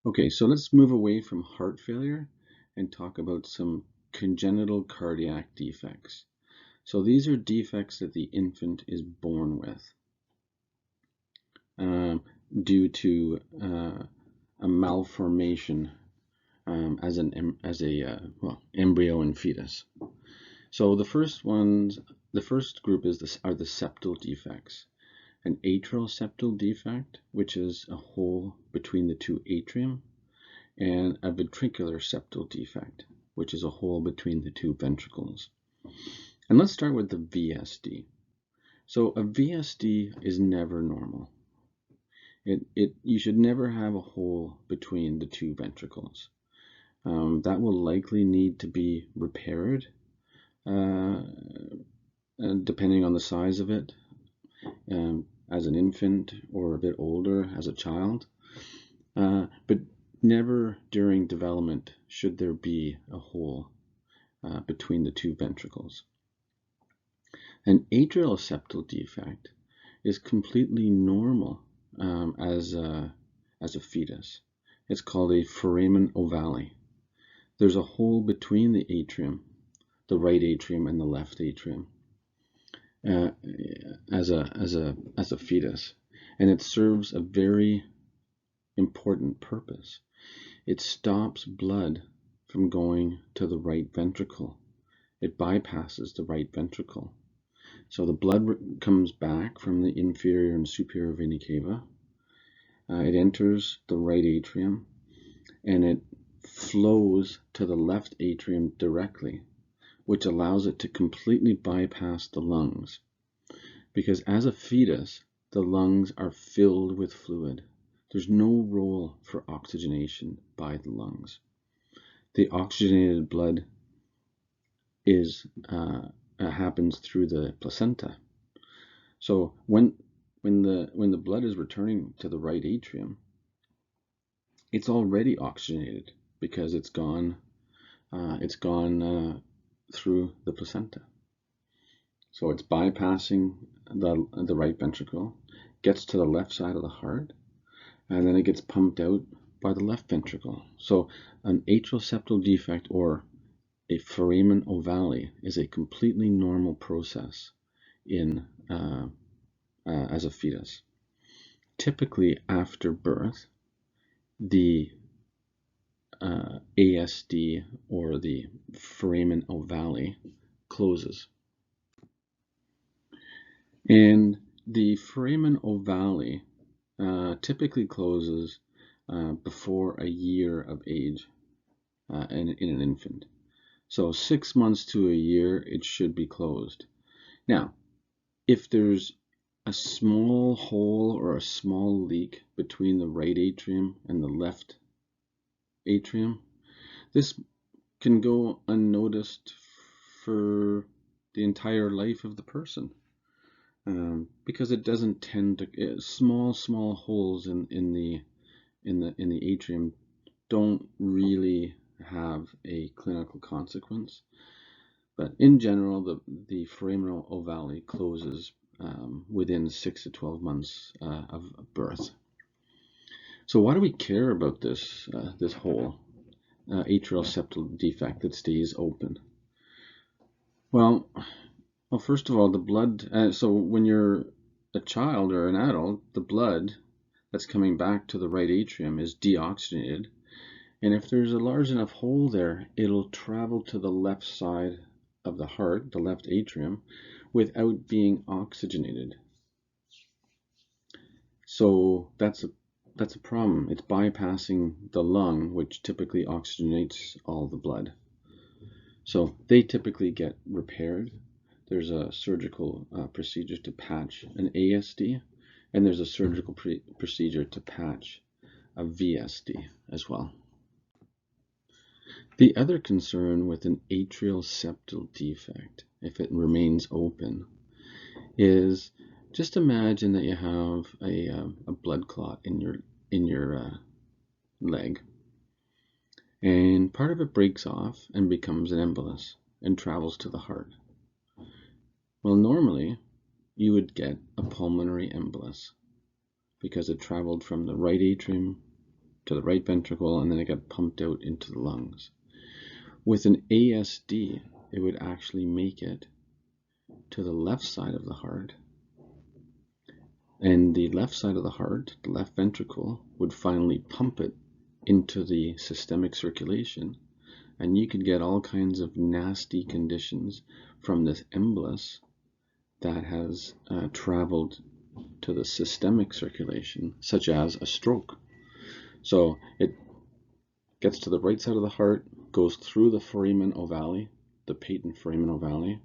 Okay, so let's move away from heart failure and talk about some congenital cardiac defects. So these are defects that the infant is born with um, due to a malformation as a embryo and fetus. So the first group are the septal defects. An atrial septal defect, which is a hole between the two atrium, and a ventricular septal defect, which is a hole between the two ventricles. And let's start with the VSD. So a VSD is never normal. You should never have a hole between the two ventricles. That will likely need to be repaired depending on the size of it, as an infant or a bit older as a child. But never during development should there be a hole between the two ventricles. An atrial septal defect is completely normal as a fetus. It's called a foramen ovale. There's a hole between the atrium, the right atrium and the left atrium, as a fetus, and it serves a very important purpose. It stops blood from going to the right ventricle. It bypasses the right ventricle. So the blood comes back from the inferior and superior vena cava. It enters the right atrium and it flows to the left atrium directly, which allows it to completely bypass the lungs. Because as a fetus, the lungs are filled with fluid. There's no role for oxygenation by the lungs. The oxygenated blood happens through the placenta. So when the blood is returning to the right atrium, it's already oxygenated because it's gone through the placenta. So it's bypassing the right ventricle, gets to the left side of the heart, and then it gets pumped out by the left ventricle. So an atrial septal defect or a foramen ovale is a completely normal process in as a fetus. Typically after birth, the ASD or the foramen ovale closes. And the foramen ovale typically closes before a year of age in an infant. So 6 months to a year, it should be closed. Now, if there's a small hole or a small leak between the right atrium and the left atrium, this can go unnoticed for the entire life of the person. Because it doesn't tend to small holes in the atrium don't really have a clinical consequence, but in general the foramen ovale closes within 6 to 12 months of birth. So why do we care about this hole, atrial septal defect that stays open? Well, first of all, the blood, so when you're a child or an adult, the blood that's coming back to the right atrium is deoxygenated. And if there's a large enough hole there, it'll travel to the left side of the heart, the left atrium, without being oxygenated. So that's a problem. It's bypassing the lung, which typically oxygenates all the blood. So they typically get repaired. There's a surgical procedure to patch an ASD, and there's a surgical procedure to patch a VSD as well. The other concern with an atrial septal defect, if it remains open, is just imagine that you have a blood clot in your leg, and part of it breaks off and becomes an embolus and travels to the heart. Well, normally you would get a pulmonary embolus because it traveled from the right atrium to the right ventricle, and then it got pumped out into the lungs. With an ASD, it would actually make it to the left side of the heart, and the left side of the heart, the left ventricle, would finally pump it into the systemic circulation, and you could get all kinds of nasty conditions from this embolus that has traveled to the systemic circulation, such as a stroke. So it gets to the right side of the heart, goes through the foramen ovale, the patent foramen ovale,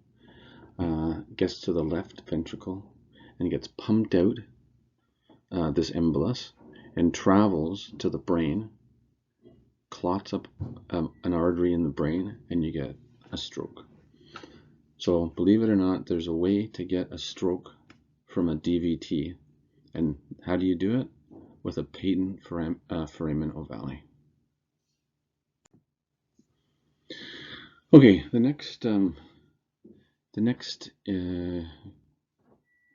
gets to the left ventricle, and gets pumped out, this embolus, and travels to the brain, clots up an artery in the brain, and you get a stroke. So believe it or not, there's a way to get a stroke from a DVT. And how do you do it? With a patent foramen ovale. Okay, the next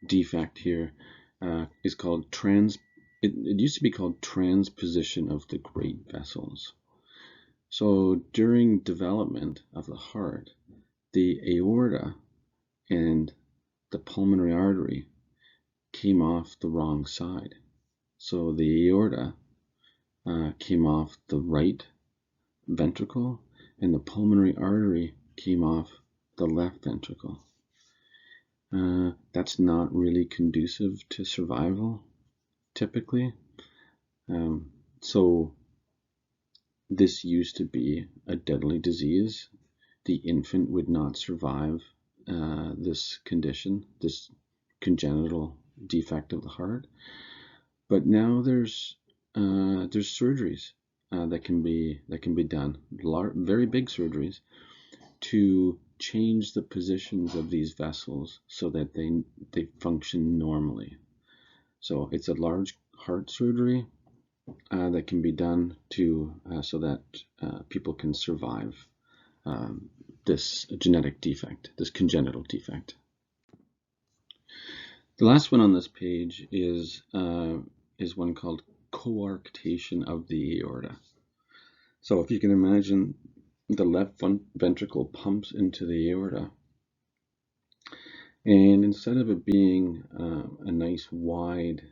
defect here is called it used to be called transposition of the great vessels. So during development of the heart, the aorta and the pulmonary artery came off the wrong side. So the aorta came off the right ventricle, and the pulmonary artery came off the left ventricle. That's not really conducive to survival, typically. So this used to be a deadly disease. The infant would not survive this condition, this congenital defect of the heart. But now there's surgeries that can be done, very big surgeries, to change the positions of these vessels so that they function normally. So it's a large heart surgery that can be done so that people can survive this genetic defect, this congenital defect. The last one on this page is one called coarctation of the aorta. So if you can imagine, the left ventricle pumps into the aorta, and instead of it being a nice wide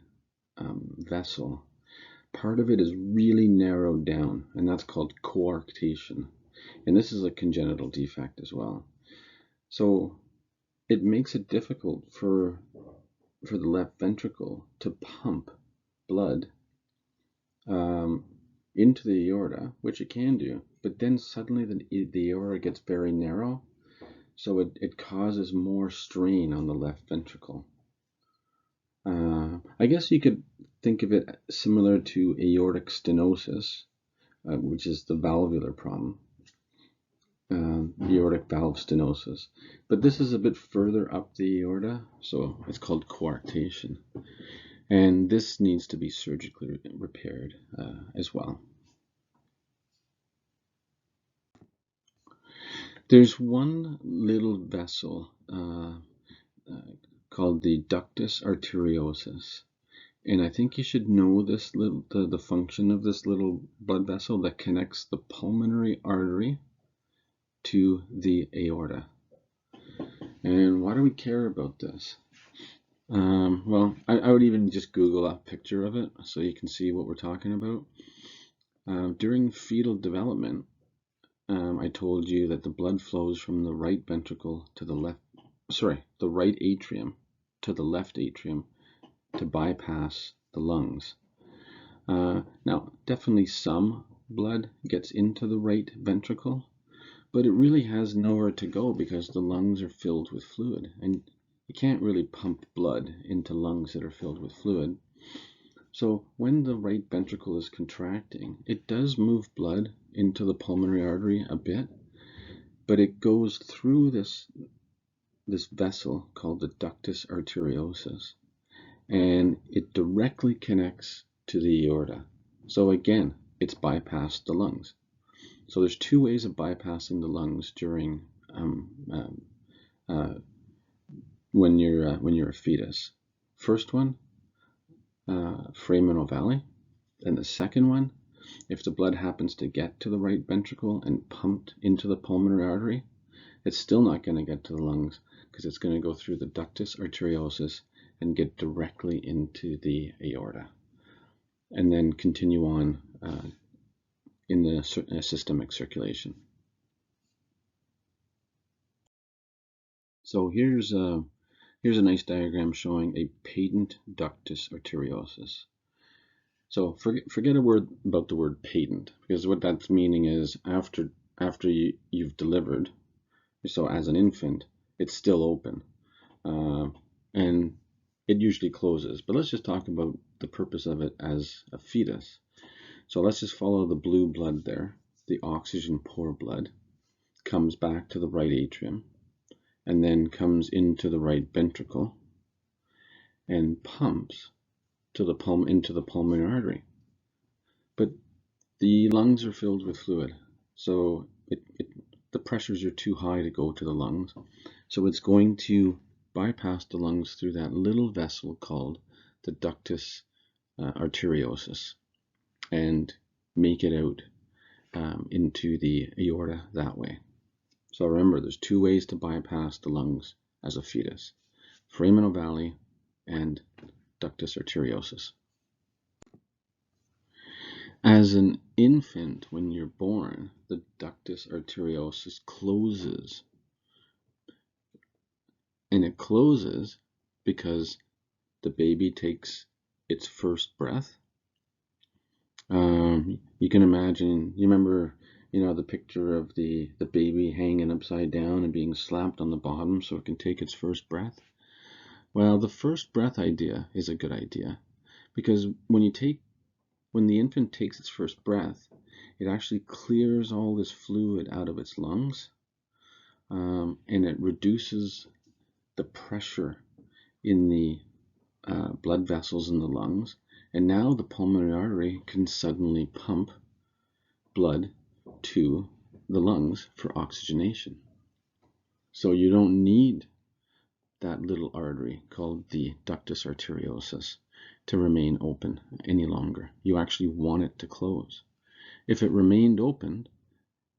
vessel, part of it is really narrowed down, and that's called coarctation. And this is a congenital defect as well. So it makes it difficult for the left ventricle to pump blood into the aorta, which it can do, but then suddenly the aorta gets very narrow, so it causes more strain on the left ventricle. I guess you could think of it similar to aortic stenosis, which is the valvular problem, aortic valve stenosis. But this is a bit further up the aorta, so it's called coarctation. And this needs to be surgically repaired as well. There's one little vessel called the ductus arteriosus, and I think you should know this the function of this little blood vessel that connects the pulmonary artery to the aorta. And why do we care about this? Well, I would even just Google a picture of it so you can see what we're talking about. During fetal development, I told you that the blood flows from the right ventricle to the right atrium to the left atrium to bypass the lungs. Now, definitely some blood gets into the right ventricle, but it really has nowhere to go because the lungs are filled with fluid, and you can't really pump blood into lungs that are filled with fluid. So when the right ventricle is contracting, it does move blood into the pulmonary artery a bit, but it goes through this vessel called the ductus arteriosus, and it directly connects to the aorta. So again, it's bypassed the lungs. So there's two ways of bypassing the lungs during when you're a fetus. First one, foramen ovale, and the second one, if the blood happens to get to the right ventricle and pumped into the pulmonary artery, it's still not going to get to the lungs because it's going to go through the ductus arteriosus and get directly into the aorta, and then continue on in the systemic circulation. So here's a nice diagram showing a patent ductus arteriosus. So forget a word about the word patent, because what that's meaning is after you've delivered, so as an infant, it's still open, and it usually closes. But let's just talk about the purpose of it as a fetus. So let's just follow the blue blood there. The oxygen poor blood comes back to the right atrium and then comes into the right ventricle and pumps to the into the pulmonary artery. But the lungs are filled with fluid, so the pressures are too high to go to the lungs. So it's going to bypass the lungs through that little vessel called the ductus arteriosus and make it out into the aorta that way. So remember, there's two ways to bypass the lungs as a fetus: foramen ovale and ductus arteriosus. As an infant, when you're born, the ductus arteriosus closes. And it closes because the baby takes its first breath. You can imagine, you remember, the picture of the baby hanging upside down and being slapped on the bottom so it can take its first breath? Well, the first breath idea is a good idea, because when the infant takes its first breath, it actually clears all this fluid out of its lungs, and it reduces the pressure in the blood vessels in the lungs, and now the pulmonary artery can suddenly pump blood to the lungs for oxygenation. So you don't need that little artery called the ductus arteriosus to remain open any longer. You actually want it to close. If it remained open,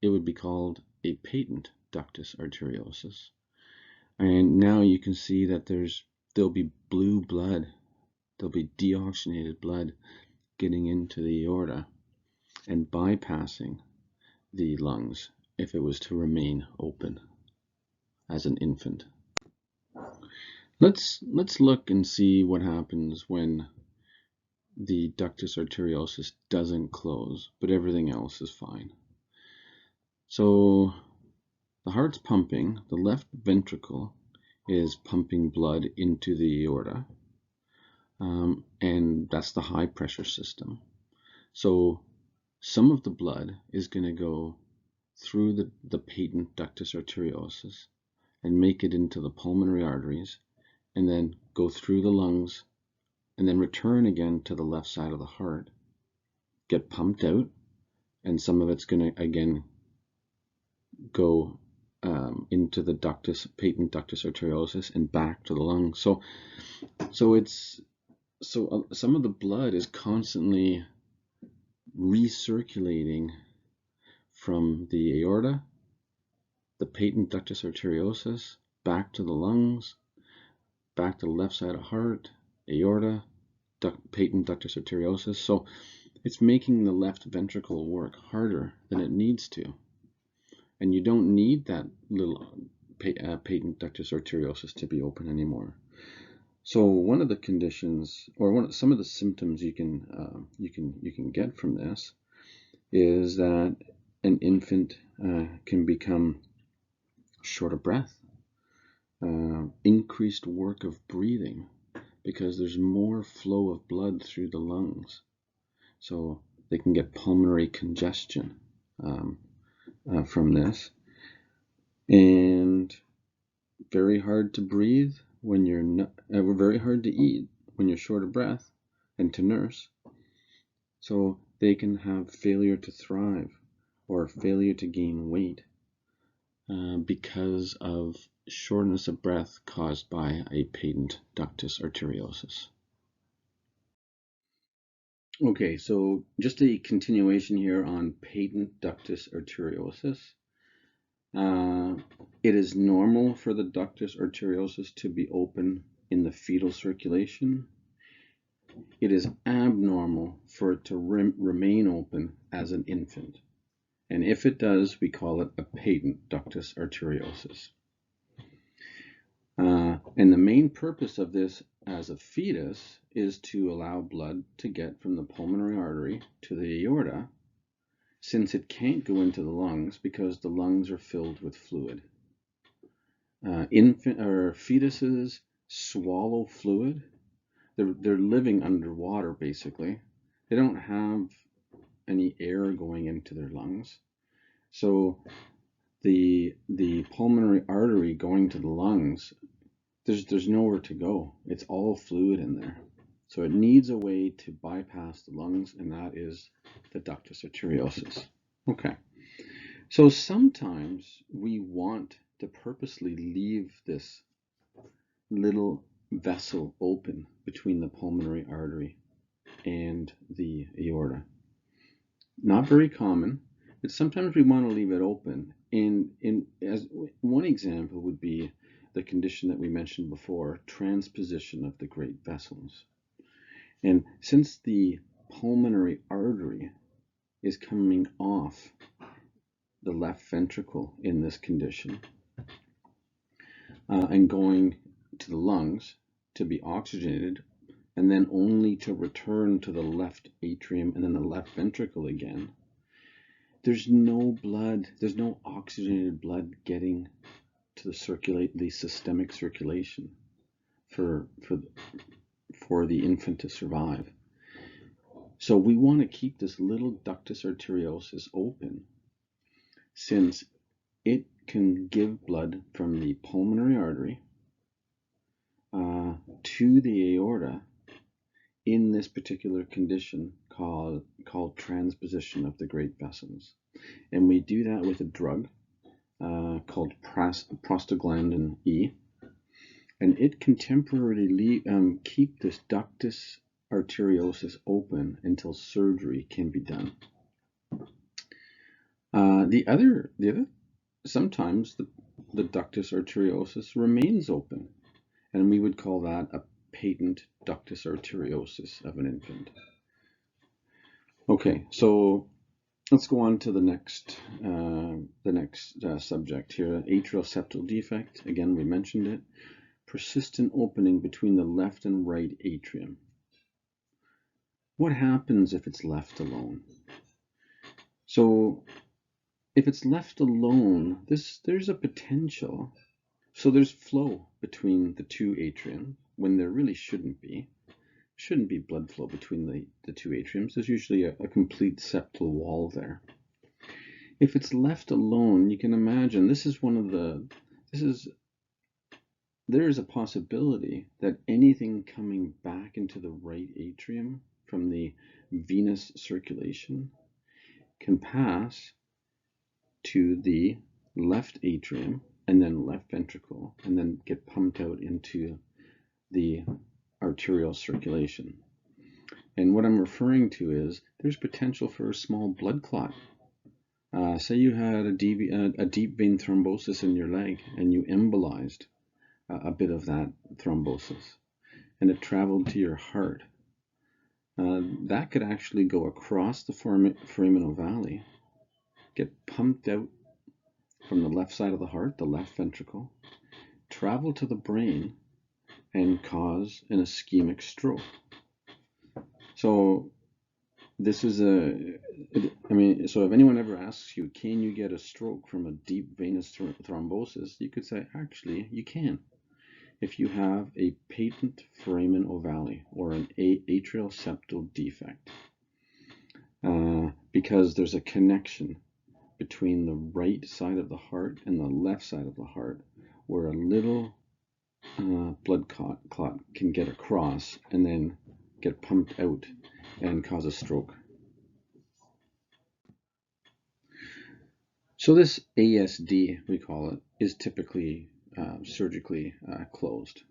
it would be called a patent ductus arteriosus. And now you can see that there'll be blue blood, there'll be deoxygenated blood getting into the aorta and bypassing the lungs if it was to remain open as an infant. Let's look and see what happens when the ductus arteriosus doesn't close, but everything else is fine. So the heart's pumping, the left ventricle is pumping blood into the aorta, and that's the high pressure system. So some of the blood is going to go through the patent ductus arteriosus and make it into the pulmonary arteries, and then go through the lungs, and then return again to the left side of the heart, get pumped out, and some of it's going to again go into the patent ductus arteriosus and back to the lungs. So some of the blood is constantly recirculating from the aorta, the patent ductus arteriosus, back to the lungs, back to the left side of heart, aorta, patent ductus arteriosus. So it's making the left ventricle work harder than it needs to. And you don't need that little patent ductus arteriosus to be open anymore. So one of the conditions, or some of the symptoms you can get from this, is that an infant can become short of breath, increased work of breathing, because there's more flow of blood through the lungs. So they can get pulmonary congestion from this, and very hard to breathe when you're not, very hard to eat when you're short of breath, and to nurse. So they can have failure to thrive or failure to gain weight because of shortness of breath caused by a patent ductus arteriosus. Okay, so just a continuation here on patent ductus arteriosus. It is normal for the ductus arteriosus to be open in the fetal circulation. It is abnormal for it to remain open as an infant. And if it does, we call it a patent ductus arteriosus. And the main purpose of this as a fetus is to allow blood to get from the pulmonary artery to the aorta, since it can't go into the lungs because the lungs are filled with fluid. Fetuses swallow fluid. They're living underwater, basically. They don't have any air going into their lungs. So the pulmonary artery going to the lungs, there's nowhere to go. It's all fluid in there. So it needs a way to bypass the lungs, and that is the ductus arteriosus. Okay. So sometimes we want to purposely leave this little vessel open between the pulmonary artery and the aorta. Not very common, but sometimes we want to leave it open. As one example would be the condition that we mentioned before, transposition of the great vessels. And since the pulmonary artery is coming off the left ventricle in this condition and going to the lungs to be oxygenated, and then only to return to the left atrium and then the left ventricle again, there's no blood, there's no oxygenated blood getting to the systemic circulation for the infant to survive. So we want to keep this little ductus arteriosus open, since it can give blood from the pulmonary artery to the aorta in this particular condition called transposition of the great vessels. And we do that with a drug called prostaglandin E, and it can temporarily keep this ductus arteriosus open until surgery can be done. Sometimes the ductus arteriosus remains open, and we would call that a patent ductus arteriosus of an infant. Okay, so let's go on to the next subject here, atrial septal defect. Again, we mentioned it. Persistent opening between the left and right atrium. What happens if it's left alone? So if it's left alone, there's a potential. So there's flow between the two atriums when there really shouldn't be. Shouldn't be blood flow between the two atriums. There's usually a complete septal wall there. If it's left alone, you can imagine there is a possibility that anything coming back into the right atrium from the venous circulation can pass to the left atrium and then left ventricle and then get pumped out into the arterial circulation. And what I'm referring to is there's potential for a small blood clot. Say you had a deep vein thrombosis in your leg and you embolized a bit of that thrombosis and it traveled to your heart. That could actually go across the foramen ovale, get pumped out from the left side of the heart, the left ventricle, travel to the brain, and cause an ischemic stroke. So this is so if anyone ever asks you, can you get a stroke from a deep venous thrombosis, you could say, actually, you can. If you have a patent foramen ovale or an atrial septal defect, because there's a connection between the right side of the heart and the left side of the heart, where a little blood clot can get across and then get pumped out and cause a stroke. So this ASD, we call it, is typically surgically closed.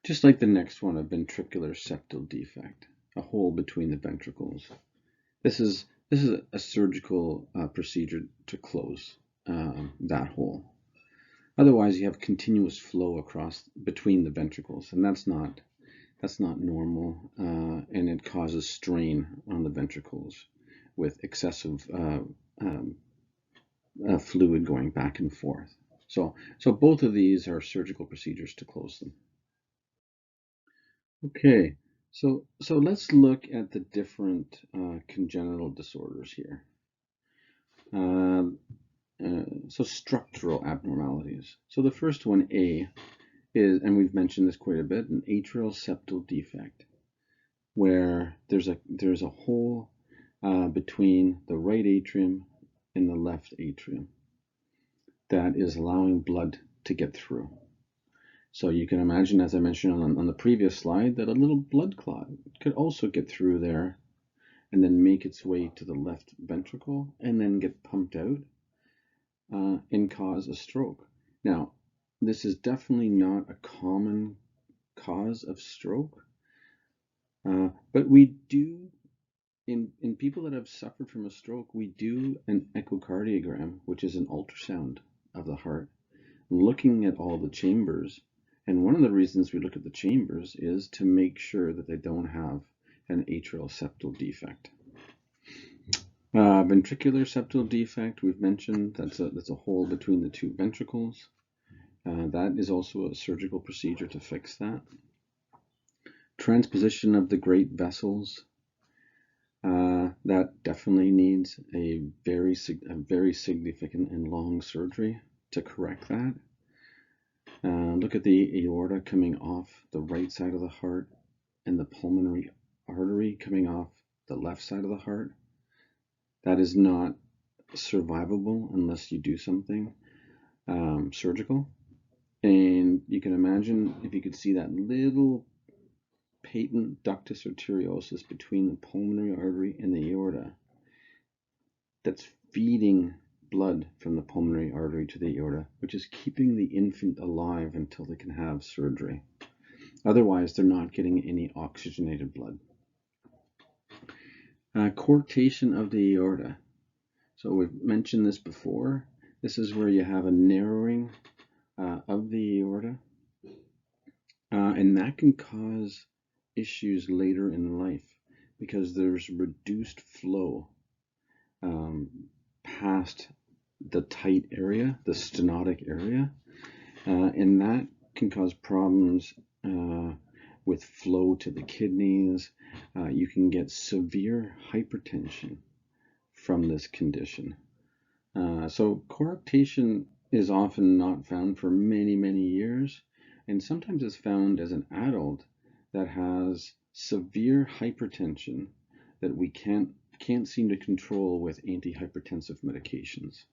Just like the next one, a ventricular septal defect. a hole between the ventricles. This is a surgical procedure to close that hole. Otherwise, you have continuous flow across between the ventricles, and that's not normal, and it causes strain on the ventricles with excessive fluid going back and forth. So both of these are surgical procedures to close them. Okay, so let's look at the different congenital disorders here. So structural abnormalities. So the first one, A, is, and we've mentioned this quite a bit, an atrial septal defect, where there's a hole between the right atrium and the left atrium that is allowing blood to get through. So you can imagine, as I mentioned on the previous slide, that a little blood clot could also get through there and then make its way to the left ventricle and then get pumped out and cause a stroke. Now, this is definitely not a common cause of stroke, but we do, in people that have suffered from a stroke, we do an echocardiogram, which is an ultrasound of the heart, looking at all the chambers. And one of the reasons we look at the chambers is to make sure that they don't have an atrial septal defect. Ventricular septal defect, we've mentioned, that's a hole between the two ventricles. That is also a surgical procedure to fix that. Transposition of the great vessels, that definitely needs a very significant and long surgery to correct that. Look at the aorta coming off the right side of the heart and the pulmonary artery coming off the left side of the heart. That is not survivable unless you do something surgical. And you can imagine if you could see that little patent ductus arteriosus between the pulmonary artery and the aorta that's feeding blood from the pulmonary artery to the aorta, which is keeping the infant alive until they can have surgery. Otherwise, they're not getting any oxygenated blood. Coarctation of the aorta. So we've mentioned this before. This is where you have a narrowing of the aorta, and that can cause issues later in life because there's reduced flow past the tight area, the stenotic area, and that can cause problems with flow to the kidneys. You can get severe hypertension from this condition. So coarctation is often not found for many, many years, and sometimes it's found as an adult that has severe hypertension that we can't seem to control with antihypertensive medications.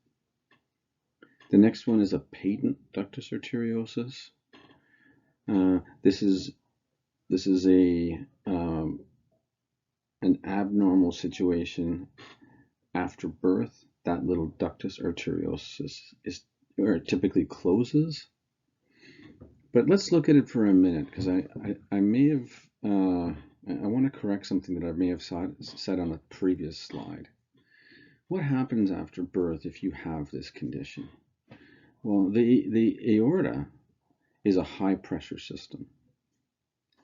The next one is a patent ductus arteriosus. This is an abnormal situation after birth. That little ductus arteriosus is where it typically closes. But let's look at it for a minute, because I may have I want to correct something that I may have said on a previous slide. What happens after birth if you have this condition? Well, the aorta is a high pressure system.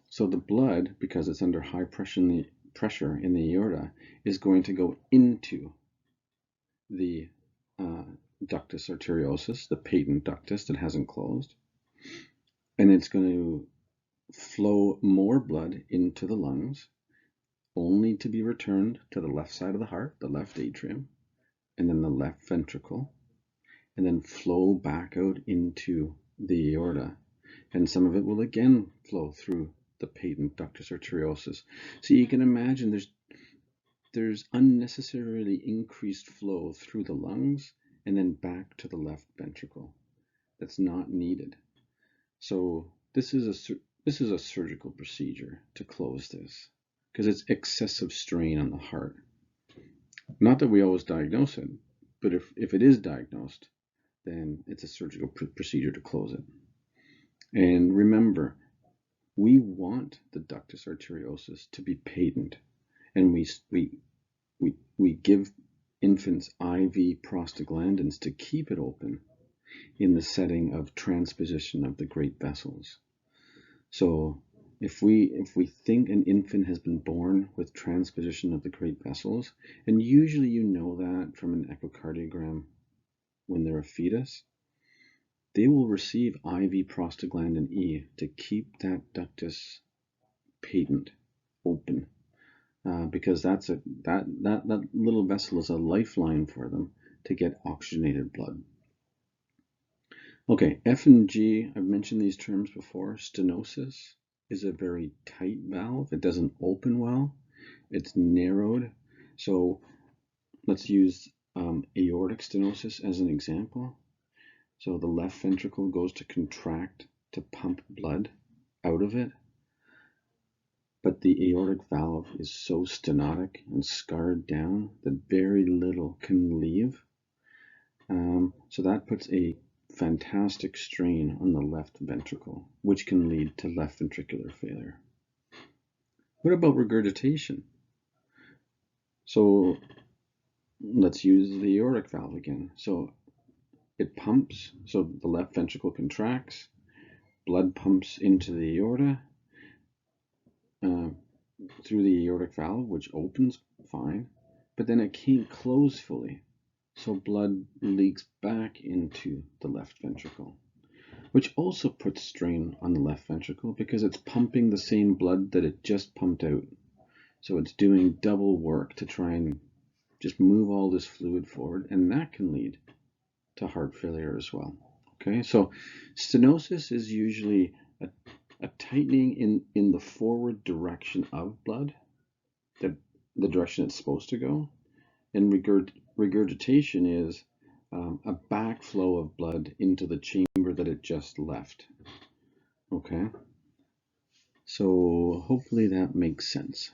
So the blood, because it's under high pressure in the aorta, is going to go into the ductus arteriosus, the patent ductus that hasn't closed, and it's going to flow more blood into the lungs, only to be returned to the left side of the heart, the left atrium, and then the left ventricle, and then flow back out into the aorta. And some of it will again flow through the patent ductus arteriosus. So you can imagine there's unnecessarily increased flow through the lungs and then back to the left ventricle that's not needed. So this is a surgical procedure to close this, because it's excessive strain on the heart. Not that we always diagnose it, but if it is diagnosed, then it's a surgical procedure to close it. And remember, We want the ductus arteriosus to be patent, and we give infants IV prostaglandins to keep it open in the setting of transposition of the great vessels. So if we think an infant has been born with transposition of the great vessels, and usually you know that from an echocardiogram when they're a fetus, they will receive IV prostaglandin E to keep that ductus patent, open, because that little vessel is a lifeline for them to get oxygenated blood. Okay, F and G, I've mentioned these terms before. Stenosis is a very tight valve. It doesn't open well. It's narrowed. So let's use aortic stenosis as an example. So the left ventricle goes to contract to pump blood out of it, but the aortic valve is so stenotic and scarred down that very little can leave. So that puts a fantastic strain on the left ventricle, which can lead to left ventricular failure. What about regurgitation? So let's use the aortic valve again. So it pumps, so the left ventricle contracts, blood pumps into the aorta through the aortic valve, which opens fine, but then it can't close fully. So blood leaks back into the left ventricle, which also puts strain on the left ventricle because it's pumping the same blood that it just pumped out. So it's doing double work to try and just move all this fluid forward, and that can lead to heart failure as well. Okay, so stenosis is usually a tightening in the forward direction of blood, the direction it's supposed to go, and regurgitation is a backflow of blood into the chamber that it just left. Okay, so hopefully that makes sense.